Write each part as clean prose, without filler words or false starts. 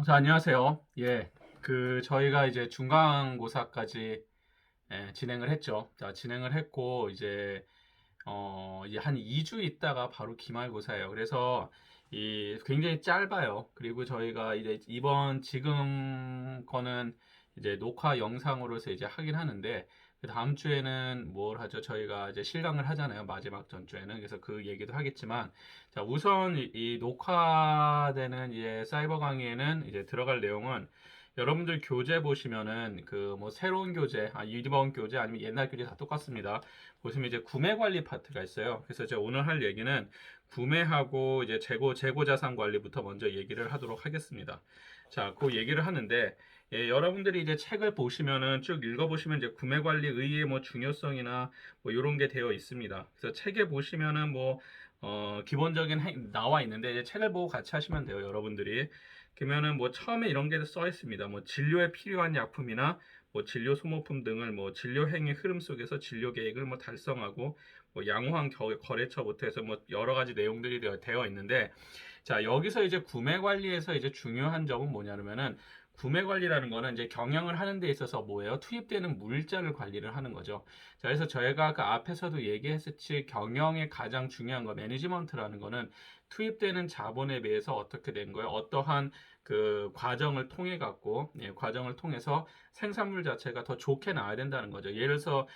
자, 안녕하세요. 예, 저희가 이제 중간고사까지 진행을 했죠. 자, 진행을 했고, 이제 한 2주 있다가 바로 기말고사예요. 그래서 굉장히 짧아요. 그리고 저희가 이제 지금 거는 이제 녹화 영상으로서 이제 하긴 하는데, 그 다음 주에는 뭘 하죠? 저희가 이제 실강을 하잖아요. 마지막 전주에는. 그래서 그 얘기도 하겠지만, 자, 우선 이 녹화되는 이제 사이버 강의에는 이제 들어갈 내용은 여러분들 교재 보시면은 그 뭐 새로운 교재, 이번 교재 아니면 옛날 교재 다 똑같습니다. 보시면 이제 구매 관리 파트가 있어요. 그래서 제가 오늘 할 얘기는 구매하고 이제 재고 자산 관리부터 먼저 얘기를 하도록 하겠습니다. 자, 그 얘기를 하는데 여러분들이 이제 책을 보시면은 쭉 읽어보시면 이제 구매 관리 의의의 뭐 중요성이나 뭐 이런 게 되어 있습니다. 그래서 책에 보시면은 뭐 기본적인 나와 있는데 이제 책을 보고 같이 하시면 돼요, 여러분들이. 그러면은 뭐 처음에 이런 게 써 있습니다. 뭐 진료에 필요한 약품이나 뭐 진료 소모품 등을 뭐 진료 행위 흐름 속에서 진료 계획을 뭐 달성하고 뭐 양호한 거래처부터 해서 뭐 여러 가지 내용들이 되어 있는데, 자, 여기서 이제 구매 관리에서 이제 중요한 점은 뭐냐면은 구매 관리라는 거는 이제 경영을 하는 데 있어서 뭐예요? 투입되는 물자를 관리를 하는 거죠. 자, 그래서 저희가 그 앞에서도 얘기했듯이 경영의 가장 중요한 거, 매니지먼트라는 거는 투입되는 자본에 비해서 어떻게 된 거예요? 어떠한 그 과정을 통해 갖고, 과정을 통해서 생산물 자체가 더 좋게 나와야 된다는 거죠. 예를 들어서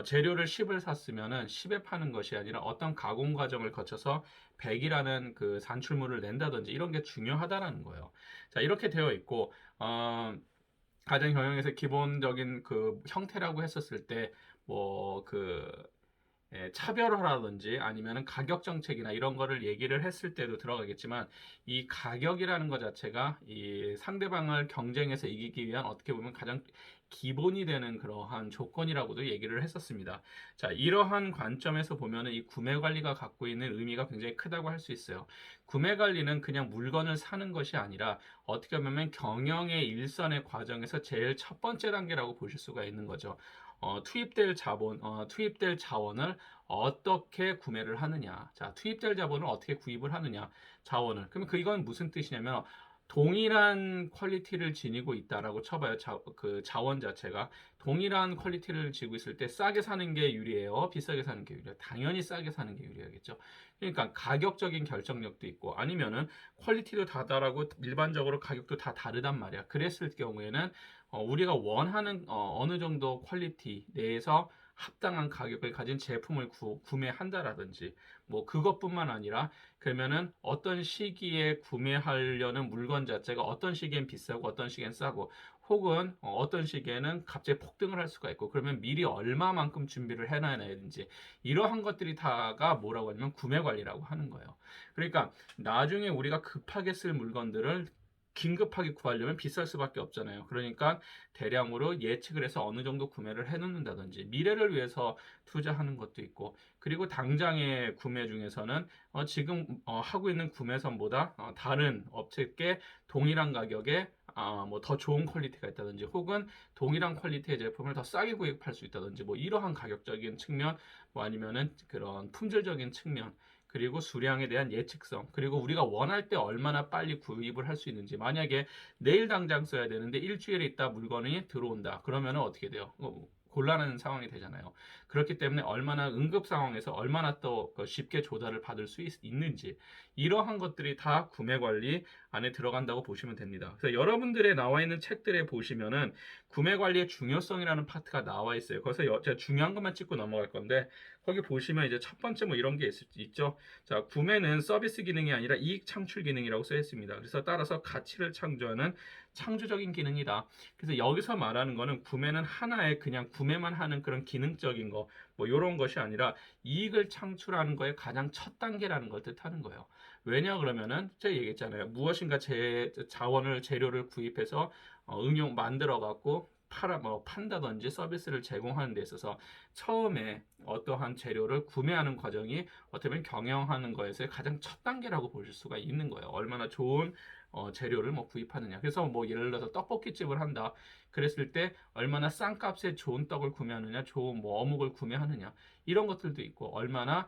재료를 10을 샀으면은 10에 파는 것이 아니라 어떤 가공 과정을 거쳐서 100이라는 그 산출물을 낸다든지 이런 게 중요하다라는 거예요. 자, 이렇게 되어 있고, 가정 경영에서 기본적인 그 형태라고 했었을 때, 뭐, 차별화라든지 아니면은 가격 정책이나 이런 거를 얘기를 했을 때도 들어가겠지만, 이 가격이라는 것 자체가 이 상대방을 경쟁에서 이기기 위한 어떻게 보면 가장 기본이 되는 그러한 조건이라고도 얘기를 했었습니다. 자, 이러한 관점에서 보면은 이 구매 관리가 갖고 있는 의미가 굉장히 크다고 할 수 있어요. 구매 관리는 그냥 물건을 사는 것이 아니라 어떻게 보면 경영의 일선의 과정에서 제일 첫 번째 단계라고 보실 수가 있는 거죠. 투입될 자원을 어떻게 구매를 하느냐. 자, 투입될 자본을 어떻게 구입을 하느냐. 자원을. 그러면 이건 무슨 뜻이냐면, 동일한 퀄리티를 지니고 있다라고 쳐봐요. 그 자원 자체가. 동일한 퀄리티를 지고 있을 때 싸게 사는 게 유리해요? 비싸게 사는 게 유리해요? 당연히 싸게 사는 게 유리하겠죠. 그러니까 가격적인 결정력도 있고, 아니면은 퀄리티도 다르고 일반적으로 가격도 다 다르단 말이야. 그랬을 경우에는 우리가 원하는 어느 정도 퀄리티 내에서 합당한 가격을 가진 제품을 구매한다라든지, 뭐 그것뿐만 아니라 그러면은 어떤 시기에 구매하려는 물건 자체가 어떤 시기엔 비싸고 어떤 시기엔 싸고, 혹은 어떤 시기에는 갑자기 폭등을 할 수가 있고, 그러면 미리 얼마만큼 준비를 해놔야 되는지, 이러한 것들이 다가 뭐라고 하냐면 구매 관리라고 하는 거예요. 그러니까 나중에 우리가 급하게 쓸 물건들을 긴급하게 구하려면 비쌀 수밖에 없잖아요. 그러니까 대량으로 예측을 해서 어느 정도 구매를 해놓는다든지, 미래를 위해서 투자하는 것도 있고, 그리고 당장의 구매 중에서는 지금 하고 있는 구매선보다 다른 업체께 동일한 가격에 뭐 더 좋은 퀄리티가 있다든지, 혹은 동일한 퀄리티의 제품을 더 싸게 구입할 수 있다든지, 뭐 이러한 가격적인 측면, 뭐 아니면은 그런 품질적인 측면, 그리고 수량에 대한 예측성, 그리고 우리가 원할 때 얼마나 빨리 구입을 할 수 있는지. 만약에 내일 당장 써야 되는데 일주일 있다 물건이 들어온다. 그러면 어떻게 돼요? 곤란한 상황이 되잖아요. 그렇기 때문에 얼마나 응급 상황에서 얼마나 또 쉽게 조달을 받을 수 있는지, 이러한 것들이 다 구매 관리 안에 들어간다고 보시면 됩니다. 그래서 여러분들의 나와 있는 책들에 보시면은 구매 관리의 중요성이라는 파트가 나와 있어요. 그래서 제가 중요한 것만 찍고 넘어갈 건데, 거기 보시면 이제 첫 번째 뭐 이런 게 있죠. 자, 구매는 서비스 기능이 아니라 이익 창출 기능이라고 써 있습니다. 그래서 따라서 가치를 창조하는 창조적인 기능이다. 그래서 여기서 말하는 거는 구매는 하나의 그냥 구매만 하는 그런 기능적인 거, 뭐 이런 것이 아니라 이익을 창출하는 거의 가장 첫 단계라는 걸 뜻하는 거예요. 왜냐 그러면은 제가 얘기했잖아요. 무엇인가 자원을 재료를 구입해서 응용 만들어 갖고 판다든지 서비스를 제공하는 데 있어서 처음에 어떠한 재료를 구매하는 과정이 어떻게 보면 경영하는 거에서의 가장 첫 단계라고 보실 수가 있는 거예요. 얼마나 좋은 재료를 뭐 구입하느냐. 그래서 뭐 예를 들어서 떡볶이집을 한다. 그랬을 때 얼마나 싼 값에 좋은 떡을 구매하느냐, 좋은 뭐 어묵을 구매하느냐, 이런 것들도 있고, 얼마나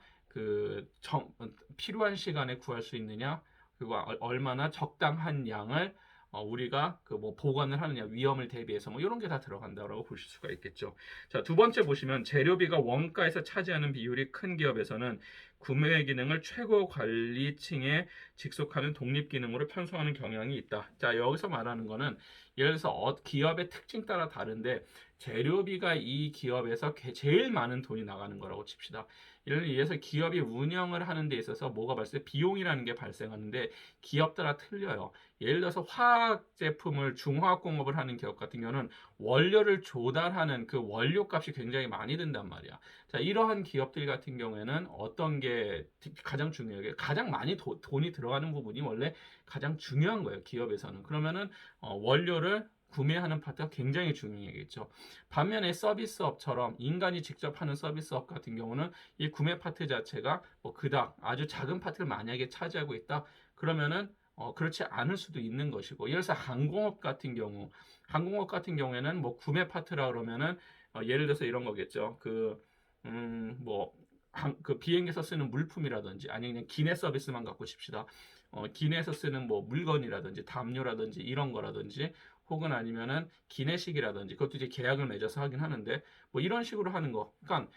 필요한 시간에 구할 수 있느냐, 그리고 얼마나 적당한 양을 우리가 그 뭐 보관을 하느냐, 위험을 대비해서 뭐 이런 게 다 들어간다고 보실 수가 있겠죠. 자, 두 번째 보시면 재료비가 원가에서 차지하는 비율이 큰 기업에서는 구매 기능을 최고 관리층에 직속하는 독립 기능으로 편성하는 경향이 있다. 자, 여기서 말하는 거는 예를 들어서 기업의 특징 따라 다른데 재료비가 이 기업에서 제일 많은 돈이 나가는 거라고 칩시다. 예를 들어서 기업이 운영을 하는 데 있어서 뭐가 비용이라는 게 발생하는데 기업 따라 틀려요. 예를 들어서 화학 제품을 중화학 공업을 하는 기업 같은 경우는 원료를 조달하는 그 원료 값이 굉장히 많이 든단 말이야. 자, 이러한 기업들 같은 경우에는 어떤 게 가장 중요해요? 가장 많이 돈이 들어가는 부분이 원래 가장 중요한 거예요, 기업에서는. 그러면은 원료를 구매하는 파트가 굉장히 중요하겠죠. 반면에 서비스업처럼 인간이 직접 하는 서비스업 같은 경우는 이 구매 파트 자체가 뭐 그닥 아주 작은 파트를 만약에 차지하고 있다. 그러면은 그렇지 않을 수도 있는 것이고, 예를 들어서 항공업 같은 경우에는 뭐 구매 파트라 그러면은 예를 들어서 이런 거겠죠. 그 비행기에서 쓰는 물품이라든지 아니면 그냥 기내 서비스만 갖고 칩시다. 기내에서 쓰는 뭐 물건이라든지 담요라든지 이런 거라든지 혹은 아니면은 기내식이라든지 그것도 이제 계약을 맺어서 하긴 하는데 뭐 이런 식으로 하는 거. 그러니까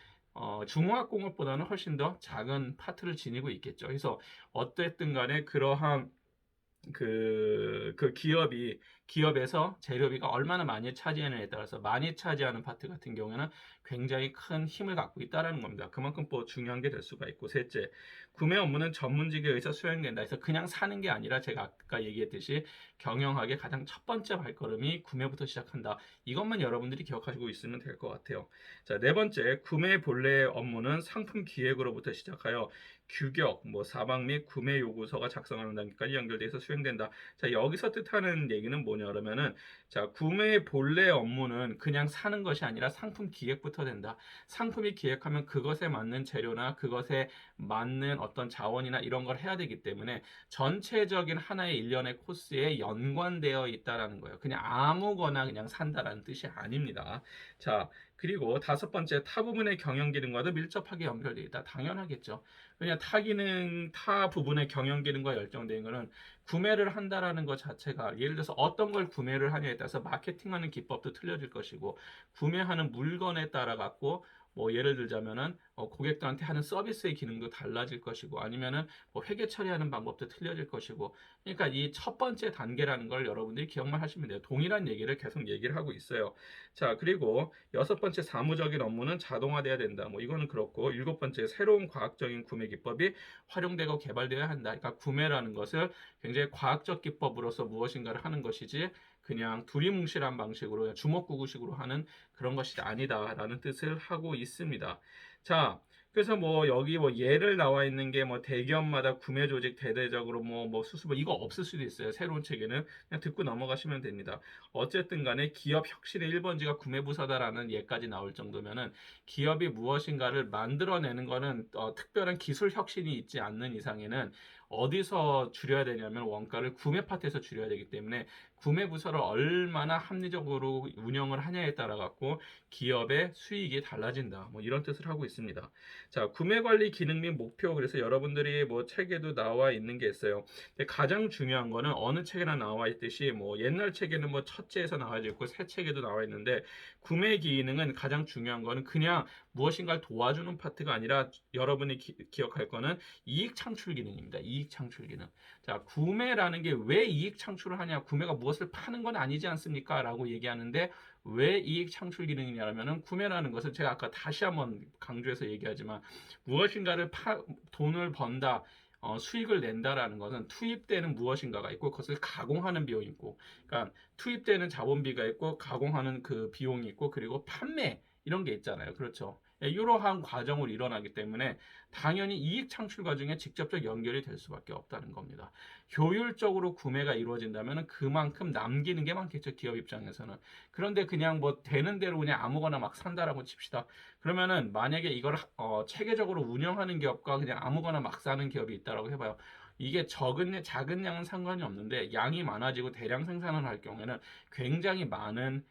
중화공업보다는 훨씬 더 작은 파트를 지니고 있겠죠. 그래서 어쨌든 간에 그러한 그 기업에서 재료비가 얼마나 많이 차지하느냐에 따라서 많이 차지하는 파트 같은 경우에는 굉장히 큰 힘을 갖고 있다는 겁니다. 그만큼 또 중요한 게 될 수가 있고, 셋째, 구매 업무는 전문직에 의해서 수행된다 해서 그냥 사는 게 아니라 제가 아까 얘기했듯이 경영학의 가장 첫 번째 발걸음이 구매부터 시작한다. 이것만 여러분들이 기억하시고 있으면 될 것 같아요. 자, 네 번째, 구매 본래 업무는 상품 기획으로부터 시작하여 규격, 사방 및 구매 요구서가 작성하는 단계까지 연결돼서 수행된다. 자, 여기서 뜻하는 얘기는 뭐냐 그러면은, 자, 구매 본래 업무는 그냥 사는 것이 아니라 상품 기획부터 된다. 상품이 기획하면 그것에 맞는 재료나 그것에 맞는 어떤 자원이나 이런 걸 해야 되기 때문에 전체적인 하나의 일련의 코스에 연관되어 있다라는 거예요. 그냥 아무거나 그냥 산다라는 뜻이 아닙니다. 자, 그리고 다섯 번째, 타 부분의 경영 기능과도 밀접하게 연결되어 있다. 당연하겠죠. 그냥 타 부분의 경영 기능과 열정된 거는 구매를 한다라는 것 자체가, 예를 들어서 어떤 걸 구매를 하냐에 따라서 마케팅하는 기법도 틀려질 것이고, 구매하는 물건에 따라 갖고 뭐 예를 들자면은 고객들한테 하는 서비스의 기능도 달라질 것이고, 아니면은 뭐 회계 처리하는 방법도 틀려질 것이고, 그러니까 이 첫 번째 단계라는 걸 여러분들이 기억만 하시면 돼요. 동일한 얘기를 계속 얘기를 하고 있어요. 자, 그리고 여섯 번째, 사무적인 업무는 자동화돼야 된다. 뭐 이거는 그렇고, 일곱 번째, 새로운 과학적인 구매 기법이 활용되고 개발되어야 한다. 그러니까 구매라는 것을 굉장히 과학적 기법으로서 무엇인가를 하는 것이지 그냥 두리뭉실한 방식으로 주먹구구식으로 하는 그런 것이 아니다라는 뜻을 하고 있습니다. 자, 그래서 뭐 여기 뭐 예를 나와 있는 게 뭐 대기업마다 구매 조직 대대적으로 뭐 수습 이거 없을 수도 있어요. 새로운 책에는 그냥 듣고 넘어가시면 됩니다. 어쨌든 간에 기업 혁신의 1번지가 구매부서다라는 예까지 나올 정도면은 기업이 무엇인가를 만들어내는 거는 특별한 기술 혁신이 있지 않는 이상에는 어디서 줄여야 되냐면 원가를 구매 파트에서 줄여야 되기 때문에 구매 부서를 얼마나 합리적으로 운영을 하냐에 따라 갖고 기업의 수익이 달라진다. 뭐 이런 뜻을 하고 있습니다. 자, 구매 관리 기능 및 목표. 그래서 여러분들이 뭐 책에도 나와 있는 게 있어요. 근데 가장 중요한 거는 어느 책에나 나와 있듯이 뭐 옛날 책에는 뭐 첫째에서 나와 있고 새 책에도 나와 있는데, 구매 기능은 가장 중요한 거는 그냥 무엇인가를 도와주는 파트가 아니라 여러분이 기억할 거는 이익 창출 기능입니다. 이익 창출 기능. 자, 구매라는 게 왜 이익 창출을 하냐? 구매가 무엇을 파는 건 아니지 않습니까? 라고 얘기하는데 왜 이익 창출 기능이냐면은 구매라는 것을 제가 아까 다시 한번 강조해서 얘기하지만 무엇인가를 돈을 번다. 수익을 낸다라는 것은 투입되는 무엇인가가 있고 그것을 가공하는 비용이 있고, 그러니까 투입되는 자본비가 있고 가공하는 그 비용이 있고 그리고 판매 이런 게 있잖아요. 그렇죠? 이러한 과정을 일어나기 때문에 당연히 이익 창출 과정에 직접적 연결이 될 수밖에 없다는 겁니다. 효율적으로 구매가 이루어진다면 그만큼 남기는 게 많겠죠, 기업 입장에서는. 그런데 그냥 뭐 되는 대로 그냥 아무거나 막 산다라고 칩시다. 그러면은 만약에 이걸 체계적으로 운영하는 기업과 그냥 아무거나 막 사는 기업이 있다라고 해봐요. 이게 작은 양은 상관이 없는데 양이 많아지고 대량 생산을 할 경우에는 굉장히 많은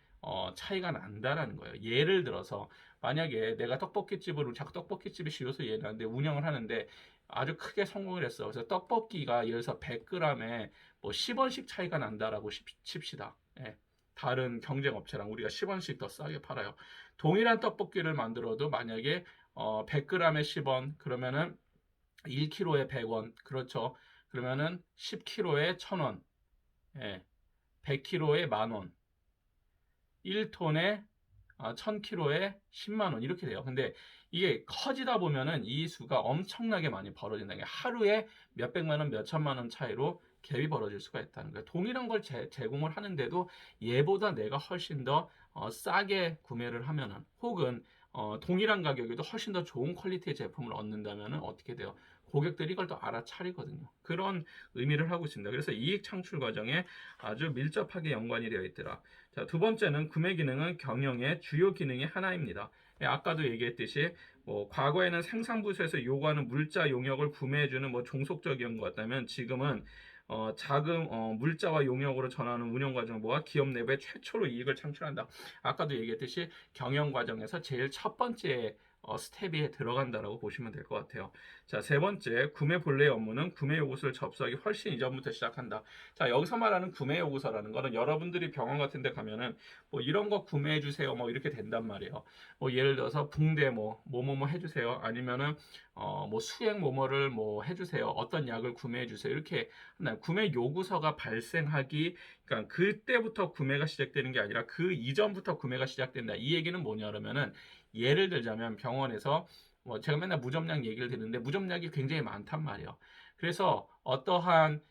차이가 난다라는 거예요. 예를 들어서 만약에 내가 떡볶이집을 자꾸 떡볶이집이 쉬워서 얘기하는데 운영을 하는데 아주 크게 성공을 했어. 그래서 떡볶이가 예를 들어서 100g에 뭐 10원씩 차이가 난다라고 칩시다. 예. 다른 경쟁 업체랑 우리가 10원씩 더 싸게 팔아요. 동일한 떡볶이를 만들어도 만약에 100g에 10원 그러면은 1kg에 100원 그렇죠. 그러면은 10kg에 1000원, 예. 100kg에 만원, 1톤에 1000kg에 10만 원 이렇게 돼요. 근데 이게 커지다 보면은 이 수가 엄청나게 많이 벌어진다. 하루에 몇백만 원, 몇천만 원 차이로 갭이 벌어질 수가 있다는 거예요. 동일한 걸 제공을 하는데도 얘보다 내가 훨씬 더 싸게 구매를 하면은 혹은 동일한 가격에도 훨씬 더 좋은 퀄리티의 제품을 얻는다면은 어떻게 돼요? 고객들이 이걸 또 알아차리거든요. 그런 의미를 하고 있습니다. 그래서 이익 창출 과정에 아주 밀접하게 연관이 되어 있더라. 자, 두 번째는 구매 기능은 경영의 주요 기능의 하나입니다. 예, 아까도 얘기했듯이 과거에는 생산부서에서 요구하는 물자 용역을 구매해주는 종속적인 것 같다면 지금은 자금 물자와 용역으로 전하는 운영 과정과 기업 내부에 최초로 이익을 창출한다. 아까도 얘기했듯이 경영 과정에서 제일 첫 번째 스텝에 들어간다라고 보시면 될 것 같아요. 자, 세 번째, 구매 본래의 업무는 구매 요구서를 접수하기 훨씬 이전부터 시작한다. 자, 여기서 말하는 구매 요구서라는 거는 여러분들이 병원 같은 데 가면은 이런 거 구매해 주세요. 이렇게 된단 말이에요. 예를 들어서 붕대 뭐뭐뭐 해 주세요. 아니면은 수액 뭐뭐를 해 주세요. 어떤 약을 구매해 주세요. 이렇게 구매 요구서가 발생하기 그러니까 그때부터 구매가 시작되는 게 아니라 그 이전부터 구매가 시작된다. 이 얘기는 뭐냐 그러면은 예를 들자면 병원에서 제가 맨날 무점약 얘기를 듣는데 무점약이 굉장히 많단 말이에요. 그래서 어떠한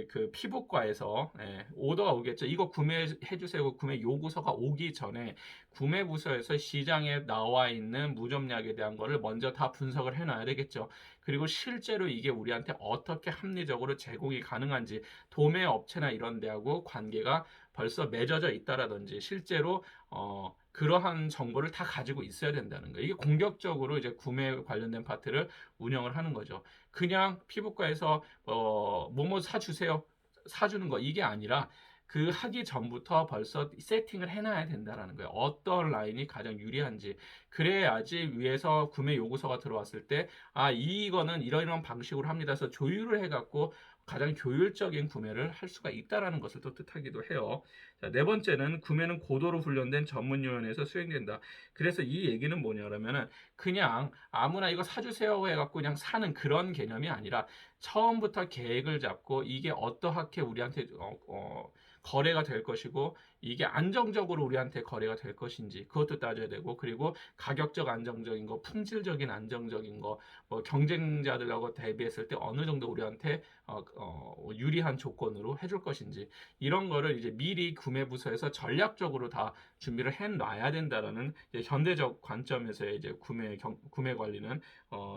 그 피부과에서 오더가 오겠죠. 이거 구매해 주세요. 구매 요구서가 오기 전에 구매부서에서 시장에 나와 있는 무점약에 대한 거를 먼저 다 분석을 해놔야 되겠죠. 그리고 실제로 이게 우리한테 어떻게 합리적으로 제공이 가능한지 도매 업체나 이런 데하고 관계가 벌써 맺어져 있다라든지 실제로 그러한 정보를 다 가지고 있어야 된다는 거예요. 이게 공격적으로 이제 구매 관련된 파트를 운영을 하는 거죠. 그냥 피부과에서 뭐뭐 사주세요. 사주는 거 이게 아니라 그 하기 전부터 벌써 세팅을 해놔야 된다는 거예요. 어떤 라인이 가장 유리한지. 그래야지 위에서 구매 요구서가 들어왔을 때, 이거는 이런 방식으로 합니다. 해서 조율을 해갖고 가장 효율적인 구매를 할 수가 있다는 것을 또 뜻하기도 해요. 자, 네 번째는 구매는 고도로 훈련된 전문 요원에서 수행된다. 그래서 이 얘기는 뭐냐면은 그냥 아무나 이거 사주세요 해갖고 그냥 사는 그런 개념이 아니라 처음부터 계획을 잡고 이게 어떠하게 우리한테 거래가 될 것이고 이게 안정적으로 우리한테 거래가 될 것인지 그것도 따져야 되고 그리고 가격적 안정적인 거, 품질적인 안정적인 거, 경쟁자들하고 대비했을 때 어느 정도 우리한테 유리한 조건으로 해줄 것인지 이런 거를 이제 미리 구매부서에서 전략적으로 다 준비를 해놔야 된다라는 현대적 관점에서의 이제 구매 관리는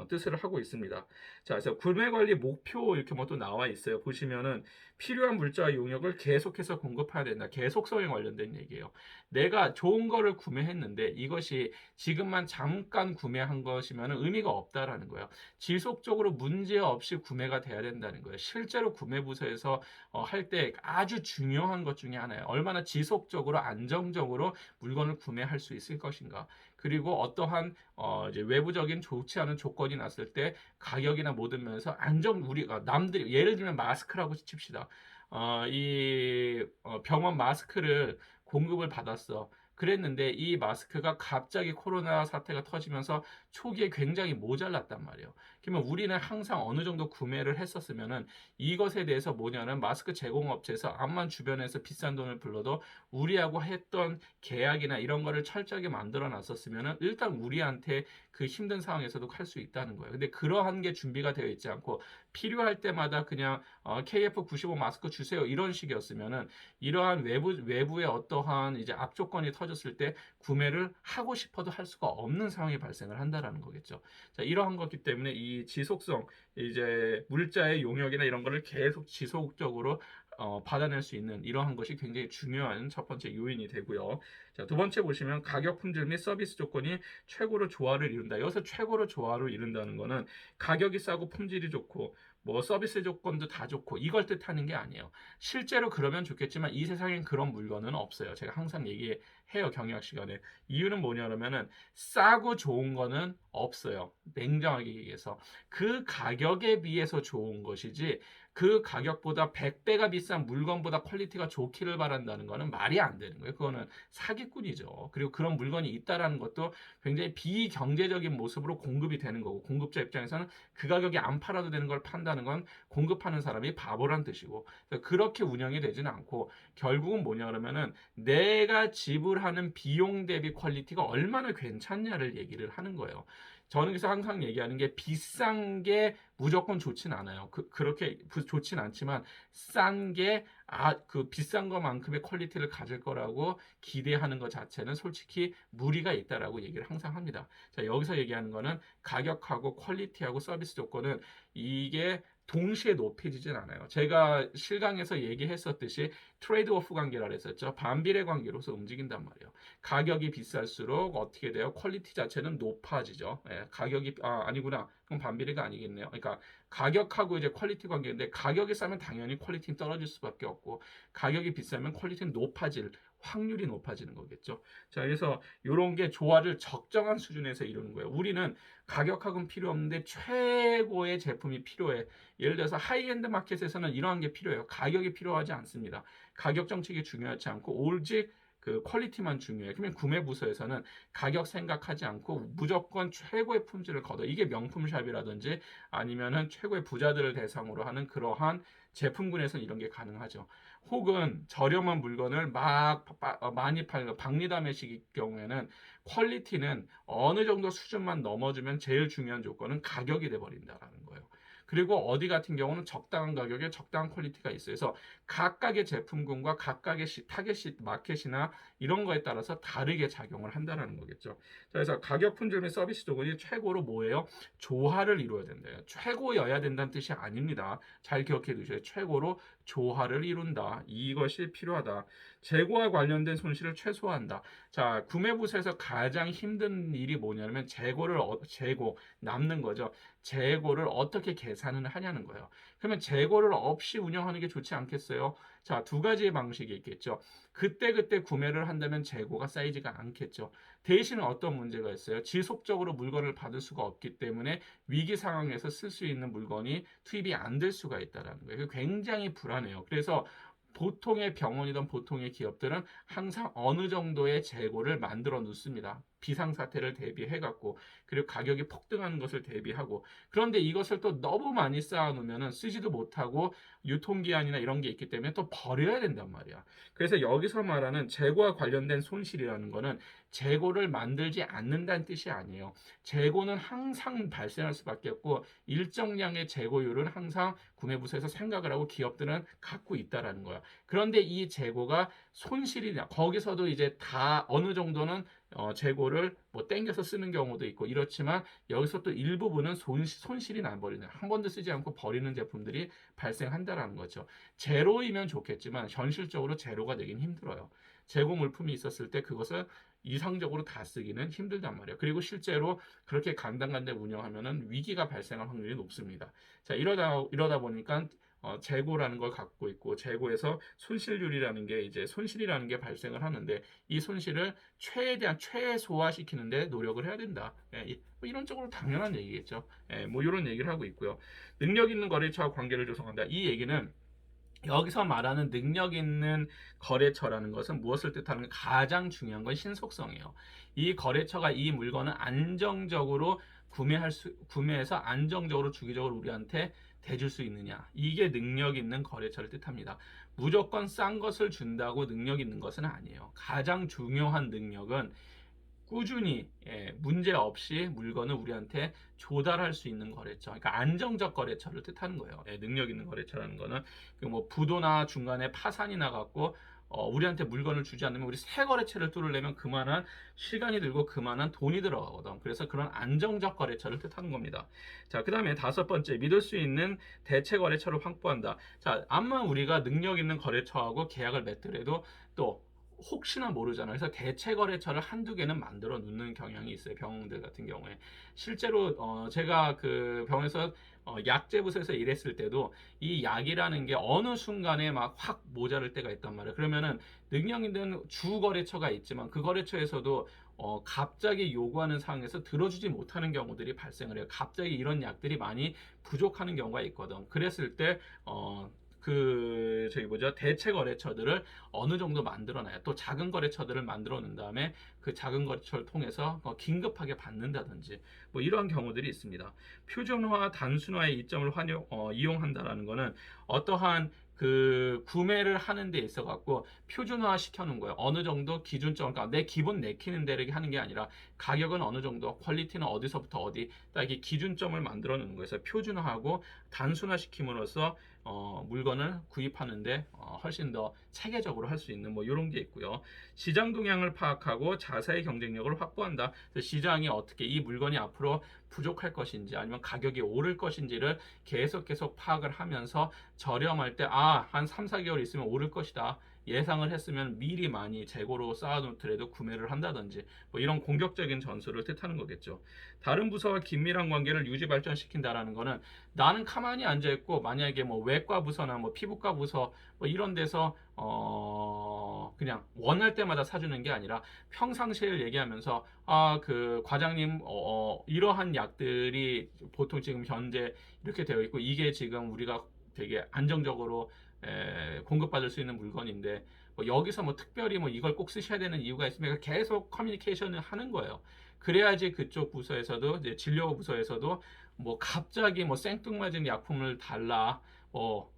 뜻을 하고 있습니다. 자, 그래서 구매 관리 목표 이렇게 또 나와 있어요. 보시면은 필요한 물자 용역을 계속해서 공급해야 된다. 계속성에 관련된 얘기예요. 내가 좋은 거를 구매했는데 이것이 지금만 잠깐 구매한 것이면 의미가 없다라는 거예요. 지속적으로 문제 없이 구매가 돼야 된다는 거예요. 실제로 구매부서에서 할 때 아주 중요한 것 중에 하나예요. 얼마나 지속적으로 안정적으로 물건을 구매할 수 있을 것인가. 그리고 어떠한 이제 외부적인 좋지 않은 조건이 났을 때 가격이나 모든 면에서 우리가 남들이 예를 들면 마스크라고 칩시다. 병원 마스크를 공급을 받았어. 그랬는데 이 마스크가 갑자기 코로나 사태가 터지면서 초기에 굉장히 모자랐단 말이에요. 그러면 우리는 항상 어느 정도 구매를 했었으면은 이것에 대해서 뭐냐면 마스크 제공업체에서 암만 주변에서 비싼 돈을 불러도 우리하고 했던 계약이나 이런 거를 철저하게 만들어 놨었으면은 일단 우리한테 그 힘든 상황에서도 할 수 있다는 거예요. 근데 그러한 게 준비가 되어 있지 않고 필요할 때마다 그냥 KF95 마스크 주세요 이런 식이었으면은 이러한 외부의 어떠한 이제 악조건이 터졌을 때 구매를 하고 싶어도 할 수가 없는 상황이 발생을 한다라는 거겠죠. 자, 이러한 거기 때문에 이 지속성 이제 물자의 용역이나 이런 거를 계속 지속적으로 받아낼 수 있는 이러한 것이 굉장히 중요한 첫 번째 요인이 되고요. 자, 두 번째 보시면 가격, 품질 및 서비스 조건이 최고로 조화를 이룬다. 여기서 최고로 조화를 이룬다는 거는 가격이 싸고 품질이 좋고 뭐 서비스 조건도 다 좋고 이걸 뜻하는 게 아니에요. 실제로 그러면 좋겠지만 이 세상엔 그런 물건은 없어요. 제가 항상 얘기해요, 경영학 시간에. 이유는 뭐냐면은 싸고 좋은 거는 없어요. 냉정하게 얘기해서 그 가격에 비해서 좋은 것이지 그 가격보다 100배가 비싼 물건보다 퀄리티가 좋기를 바란다는 거는 말이 안 되는 거예요. 그거는 사기꾼이죠. 그리고 그런 물건이 있다라는 것도 굉장히 비경제적인 모습으로 공급이 되는 거고, 공급자 입장에서는 그 가격에 안 팔아도 되는 걸 판다는 건 공급하는 사람이 바보란 뜻이고, 그렇게 운영이 되지는 않고 결국은 뭐냐 그러면은 내가 지불하는 비용 대비 퀄리티가 얼마나 괜찮냐를 얘기를 하는 거예요. 저는 그래서 항상 얘기하는 게 비싼 게 무조건 좋진 않아요. 그렇게 좋진 않지만 싼 게 그 비싼 것만큼의 퀄리티를 가질 거라고 기대하는 것 자체는 솔직히 무리가 있다라고 얘기를 항상 합니다. 자, 여기서 얘기하는 거는 가격하고 퀄리티하고 서비스 조건은 이게 동시에 높여지진 않아요. 제가 실강에서 얘기했었듯이 트레이드 오프 관계라 그랬었죠. 반비례 관계로서 움직인단 말이에요. 가격이 비쌀수록 어떻게 돼요? 퀄리티 자체는 높아지죠. 예, 가격이 아니구나. 그럼 반비례가 아니겠네요. 그러니까 가격하고 이제 퀄리티 관계인데 가격이 싸면 당연히 퀄리티는 떨어질 수밖에 없고 가격이 비싸면 퀄리티는 높아질 확률이 높아지는 거겠죠. 자, 그래서 이런 게 조화를 적정한 수준에서 이루는 거예요. 우리는 가격하고는 필요 없는데 최고의 제품이 필요해. 예를 들어서 하이엔드 마켓에서는 이러한 게 필요해요. 가격이 필요하지 않습니다. 가격 정책이 중요하지 않고 오직 그 퀄리티만 중요해. 그러면 구매 부서에서는 가격 생각하지 않고 무조건 최고의 품질을 걷어. 이게 명품샵이라든지 아니면은 최고의 부자들을 대상으로 하는 그러한 제품군에서는 이런 게 가능하죠. 혹은 저렴한 물건을 막 많이 팔고 박리담회식일 경우에는 퀄리티는 어느 정도 수준만 넘어주면 제일 중요한 조건은 가격이 돼버린다라는 거예요. 그리고 어디 같은 경우는 적당한 가격에 적당한 퀄리티가 있어요. 그래서 각각의 제품군과 각각의 타겟 마켓이나 이런 거에 따라서 다르게 작용을 한다는 거겠죠. 자, 그래서 가격, 품질 및 서비스 조건이 최고로 뭐예요? 조화를 이루어야 된대요. 최고여야 된다는 뜻이 아닙니다. 잘 기억해 두셔요. 최고로 조화를 이룬다. 이것이 필요하다. 재고와 관련된 손실을 최소화한다. 자, 구매부서에서 가장 힘든 일이 뭐냐면 재고 남는 거죠. 재고를 어떻게 계산을 하냐는 거예요. 그러면 재고를 없이 운영하는 게 좋지 않겠어요? 자, 두 가지의 방식이 있겠죠. 그때그때 구매를 한다면 재고가 쌓이지가 않겠죠. 대신 어떤 문제가 있어요? 지속적으로 물건을 받을 수가 없기 때문에 위기 상황에서 쓸 수 있는 물건이 투입이 안 될 수가 있다는 거예요. 굉장히 불안해요. 그래서 보통의 병원이든 보통의 기업들은 항상 어느 정도의 재고를 만들어 놓습니다. 비상사태를 대비해갖고, 그리고 가격이 폭등하는 것을 대비하고, 그런데 이것을 또 너무 많이 쌓아놓으면 쓰지도 못하고 유통기한이나 이런 게 있기 때문에 또 버려야 된단 말이야. 그래서 여기서 말하는 재고와 관련된 손실이라는 거는 재고를 만들지 않는다는 뜻이 아니에요. 재고는 항상 발생할 수밖에 없고 일정량의 재고율은 항상 구매부서에서 생각을 하고 기업들은 갖고 있다라는 거야. 그런데 이 재고가 손실이냐, 거기서도 이제 다 어느 정도는 재고를 뭐 땡겨서 쓰는 경우도 있고 이렇지만 여기서 또 일부분은 손실이 나버리는, 한 번도 쓰지 않고 버리는 제품들이 발생한다라는 거죠. 제로이면 좋겠지만 현실적으로 제로가 되긴 힘들어요. 재고 물품이 있었을 때 그것을 이상적으로 다 쓰기는 힘들단 말이에요. 그리고 실제로 그렇게 간당간대 운영하면은 위기가 발생할 확률이 높습니다. 자, 이러다 보니까 재고라는 걸 갖고 있고 재고에서 손실률이라는 게 이제 손실이라는 게 발생을 하는데 이 손실을 최대한 최소화시키는데 노력을 해야 된다. 예, 뭐 이런 쪽으로 당연한 얘기겠죠. 예, 뭐 이런 얘기를 하고 있고요. 능력 있는 거래처와 관계를 조성한다. 이 얘기는 여기서 말하는 능력 있는 거래처라는 것은 무엇을 뜻하는 가장 중요한 건 신속성이에요. 이 거래처가 이 물건을 안정적으로 구매해서 안정적으로 주기적으로 우리한테 대줄 수 있느냐. 이게 능력 있는 거래처를 뜻합니다. 무조건 싼 것을 준다고 능력 있는 것은 아니에요. 가장 중요한 능력은 꾸준히 문제 없이 물건을 우리한테 조달할 수 있는 거래처, 그러니까 안정적 거래처를 뜻하는 거예요. 능력 있는 거래처라는 거는 뭐 부도나 중간에 파산이 나갖고 우리한테 물건을 주지 않으면 우리 새 거래처를 뚫으려면 그만한 시간이 들고 그만한 돈이 들어가거든. 그래서 그런 안정적 거래처를 뜻하는 겁니다. 자, 그 다음에 다섯 번째, 믿을 수 있는 대체 거래처를 확보한다. 자, 아마 우리가 능력 있는 거래처하고 계약을 맺더라도 또 혹시나 모르잖아요. 그래서 대체 거래처를 한두 개는 만들어 놓는 경향이 있어요. 병원들 같은 경우에. 실제로 제가 그 병원에서 약제부서에서 일했을 때도 이 약이라는 게 어느 순간에 막 확 모자랄 때가 있단 말이에요. 그러면은 능력 있는 주 거래처가 있지만 그 거래처에서도 갑자기 요구하는 상황에서 들어주지 못하는 경우들이 발생을 해요. 갑자기 이런 약들이 많이 부족하는 경우가 있거든. 그랬을 때 저기 뭐죠? 대체 거래처들을 어느 정도 만들어놔요. 또 작은 거래처들을 만들어 놓은 다음에 그 작은 거래처를 통해서 긴급하게 받는다든지 뭐 이러한 경우들이 있습니다. 표준화, 단순화의 이점을 이용한다라는 거는 어떠한 그 구매를 하는 데 있어 갖고 표준화 시켜 놓은 거예요. 어느 정도 기준점, 그러니까 내 기본 내키는 대로 하는 게 아니라 가격은 어느 정도, 퀄리티는 어디서부터 어디 딱 이게 기준점을 만들어 놓는 거예요. 그래서 표준화하고 단순화 시킴으로써 물건을 구입하는데 훨씬 더 체계적으로 할 수 있는 뭐 이런 게 있고요. 시장 동향을 파악하고 자사의 경쟁력을 확보한다. 그래서 시장이 어떻게 이 물건이 앞으로 부족할 것인지 아니면 가격이 오를 것인지를 계속 파악을 하면서 저렴할 때 한 3, 4개월 있으면 오를 것이다. 예상을 했으면 미리 많이 재고로 쌓아놓더라도 구매를 한다든지 뭐 이런 공격적인 전술을 뜻하는 거겠죠. 다른 부서와 긴밀한 관계를 유지 발전시킨다라는 거는 나는 가만히 앉아 있고 만약에 뭐 외과 부서나 뭐 피부과 부서 뭐 이런 데서 그냥 원할 때마다 사주는 게 아니라 평상시를 얘기하면서 그 과장님 이러한 약들이 보통 지금 현재 이렇게 되어 있고 이게 지금 우리가 되게 안정적으로 공급받을 수 있는 물건인데 뭐 여기서 뭐 특별히 뭐 이걸 꼭 쓰셔야 되는 이유가 있으면 계속 커뮤니케이션을 하는 거예요. 그래야지 그쪽 부서에서도 이제 진료 부서에서도 뭐 갑자기 뭐 생뚱맞은 약품을 달라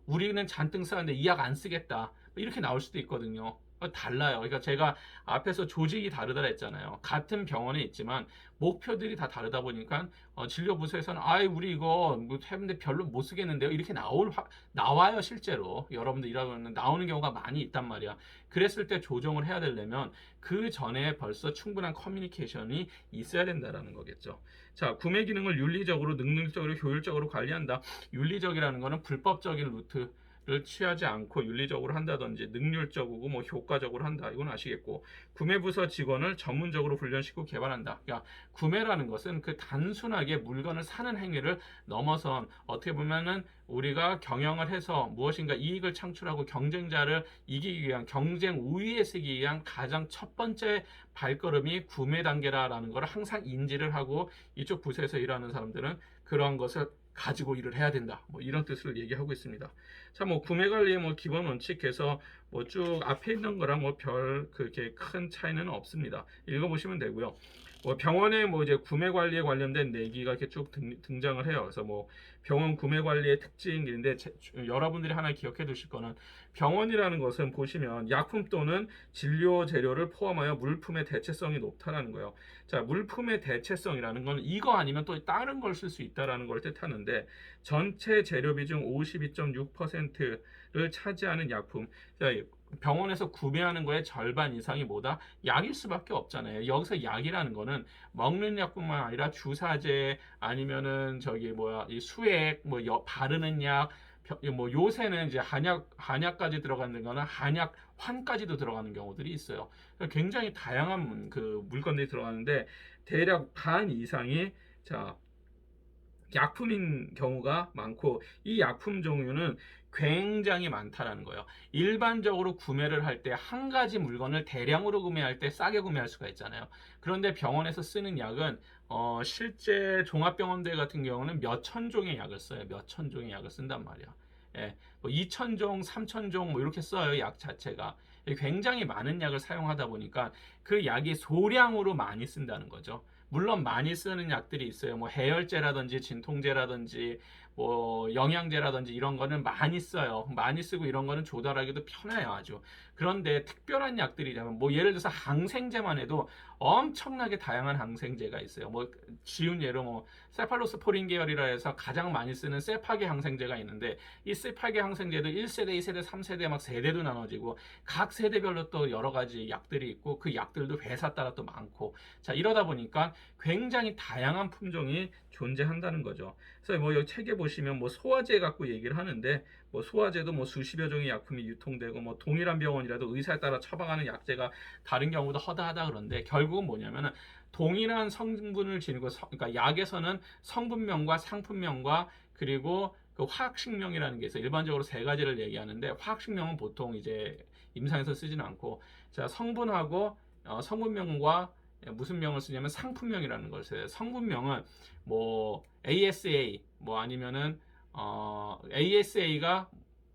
우리는 잔뜩 쓰는데 이 약 안 쓰겠다 이렇게 나올 수도 있거든요. 달라요. 그러니까 제가 앞에서 조직이 다르다고 했잖아요. 같은 병원에 있지만 목표들이 다 다르다 보니까 진료부서에서는 우리 이거 뭐 했는데 별로 못 쓰겠는데요. 이렇게 나와요. 실제로 여러분들 일하면 나오는 경우가 많이 있단 말이야. 그랬을 때 조정을 해야 되려면 그 전에 벌써 충분한 커뮤니케이션이 있어야 된다라는 거겠죠. 자, 구매 기능을 윤리적으로 능률적으로 효율적으로 관리한다. 윤리적이라는 거는 불법적인 루트를 취하지 않고 윤리적으로 한다든지 능률적이고 뭐 효과적으로 한다. 이건 아시겠고 구매부서 직원을 전문적으로 훈련시키고 개발한다. 그러니까 구매라는 것은 그 단순하게 물건을 사는 행위를 넘어선 어떻게 보면은 우리가 경영을 해서 무엇인가 이익을 창출하고 경쟁자를 이기기 위한 경쟁 우위에 서기 위한 가장 첫 번째 발걸음이 구매 단계라는 걸 항상 인지를 하고 이쪽 부서에서 일하는 사람들은 그러한 것을 가지고 일을 해야 된다. 뭐 이런 뜻을 얘기하고 있습니다. 자, 뭐 구매 관리의 뭐 기본 원칙에서 뭐 쭉 앞에 있는 거랑 뭐 별 그렇게 큰 차이는 없습니다. 읽어보시면 되고요. 뭐 병원의 뭐 이제 구매 관리에 관련된 내기가 이렇게 쭉 등장을 해요. 그래서 뭐 병원 구매 관리의 특징인데 여러분들이 하나 기억해 두실 거는 병원이라는 것은 보시면 약품 또는 진료 재료를 포함하여 물품의 대체성이 높다라는 거예요. 자, 물품의 대체성이라는 건 이거 아니면 또 다른 걸 쓸 수 있다라는 걸 뜻하는데 전체 재료비 중 52.6%를 차지하는 약품. 자, 병원에서 구매하는 거의 절반 이상이 뭐다? 약일 수밖에 없잖아요. 여기서 약이라는 거는 먹는 약뿐만 아니라 주사제 아니면은 저기 뭐야 이 수액 뭐 바르는 약 뭐 요새는 이제 한약까지 들어가는 거는 한약환까지도 들어가는 경우들이 있어요. 굉장히 다양한 그 물건들이 들어가는데 대략 반 이상이 자 약품인 경우가 많고 이 약품 종류는 굉장히 많다라는 거예요. 일반적으로 구매를 할 때 한 가지 물건을 대량으로 구매할 때 싸게 구매할 수가 있잖아요. 그런데 병원에서 쓰는 약은 실제 종합병원들 같은 경우는 몇천 종의 약을 써요. 몇천 종의 약을 쓴단 말이야. 예, 뭐 2천 종, 3천 종뭐 이렇게 써요. 약 자체가. 굉장히 많은 약을 사용하다 보니까 그 약이 소량으로 많이 쓴다는 거죠. 물론 많이 쓰는 약들이 있어요. 뭐 해열제라든지 진통제라든지 뭐 영양제라든지 이런 거는 많이 써요. 많이 쓰고 이런 거는 조달하기도 편해요, 아주. 그런데 특별한 약들이라면 뭐 예를 들어서 항생제만 해도 엄청나게 다양한 항생제가 있어요. 뭐 쉬운 예로 뭐 세팔로스포린 계열이라 해서 가장 많이 쓰는 세파계 항생제가 있는데 이 세파계 항생제도 1세대, 2세대, 3세대 막 세대도 나눠지고 각 세대별로 또 여러 가지 약들이 있고 그 약들도 회사 따라 또 많고 자 이러다 보니까 굉장히 다양한 품종이 존재한다는 거죠. 그래서 뭐 여기 책에 보시면 뭐 소화제 갖고 얘기를 하는데 뭐 소화제도 뭐 수십여 종의 약품이 유통되고 뭐 동일한 병원이라도 의사에 따라 처방하는 약제가 다른 경우도 허다하다 그런데 결국은 뭐냐면은 동일한 성분을 지니고 그러니까 약에서는 성분명과 상품명과 그리고 그 화학식명이라는 게 있어요. 일반적으로 세 가지를 얘기하는데 화학식명은 보통 이제 임상에서 쓰지는 않고 자 성분하고 성분명과 무슨 명을 쓰냐면 상품명이라는 걸 써요. 성분명은 뭐 ASA 뭐 아니면은 ASA가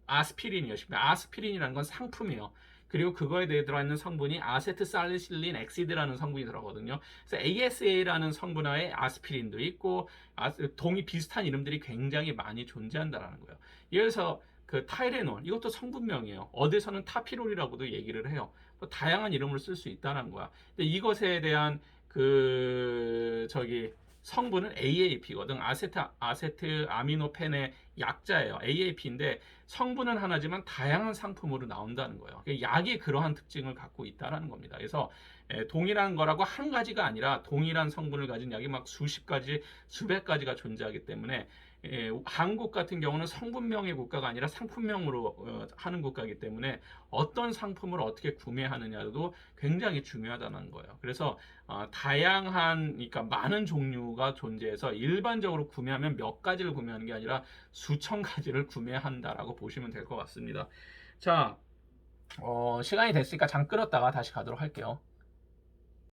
아스피린이요. 아스피린이라는 건 상품이에요. 그리고 그거에 대해 들어있는 성분이 아세트살리실린 엑시드라는 성분이 들어가거든요. 그래서 ASA라는 성분화에 아스피린도 있고 동이 비슷한 이름들이 굉장히 많이 존재한다라는 거예요. 예를 들어서 그 타이레놀 이것도 성분명이에요. 어디서는 타피롤이라고도 얘기를 해요. 뭐 다양한 이름을 쓸 수 있다는 거야. 근데 이것에 대한 그 저기 성분은 AAP거든. 아세트 아미노펜의 약자예요. AAP인데 성분은 하나지만 다양한 상품으로 나온다는 거예요. 약이 그러한 특징을 갖고 있다는 겁니다. 그래서 동일한 거라고 한 가지가 아니라 동일한 성분을 가진 약이 막 수십 가지, 수백 가지가 존재하기 때문에 한국 같은 경우는 성분명의 국가가 아니라 상품명으로 하는 국가이기 때문에 어떤 상품을 어떻게 구매하느냐도 굉장히 중요하다는 거예요. 그래서 다양한, 그러니까 많은 종류가 존재해서 일반적으로 구매하면 몇 가지를 구매하는 게 아니라 수천 가지를 구매한다라고 보시면 될 것 같습니다. 자, 시간이 됐으니까 잠 끌었다가 다시 가도록 할게요.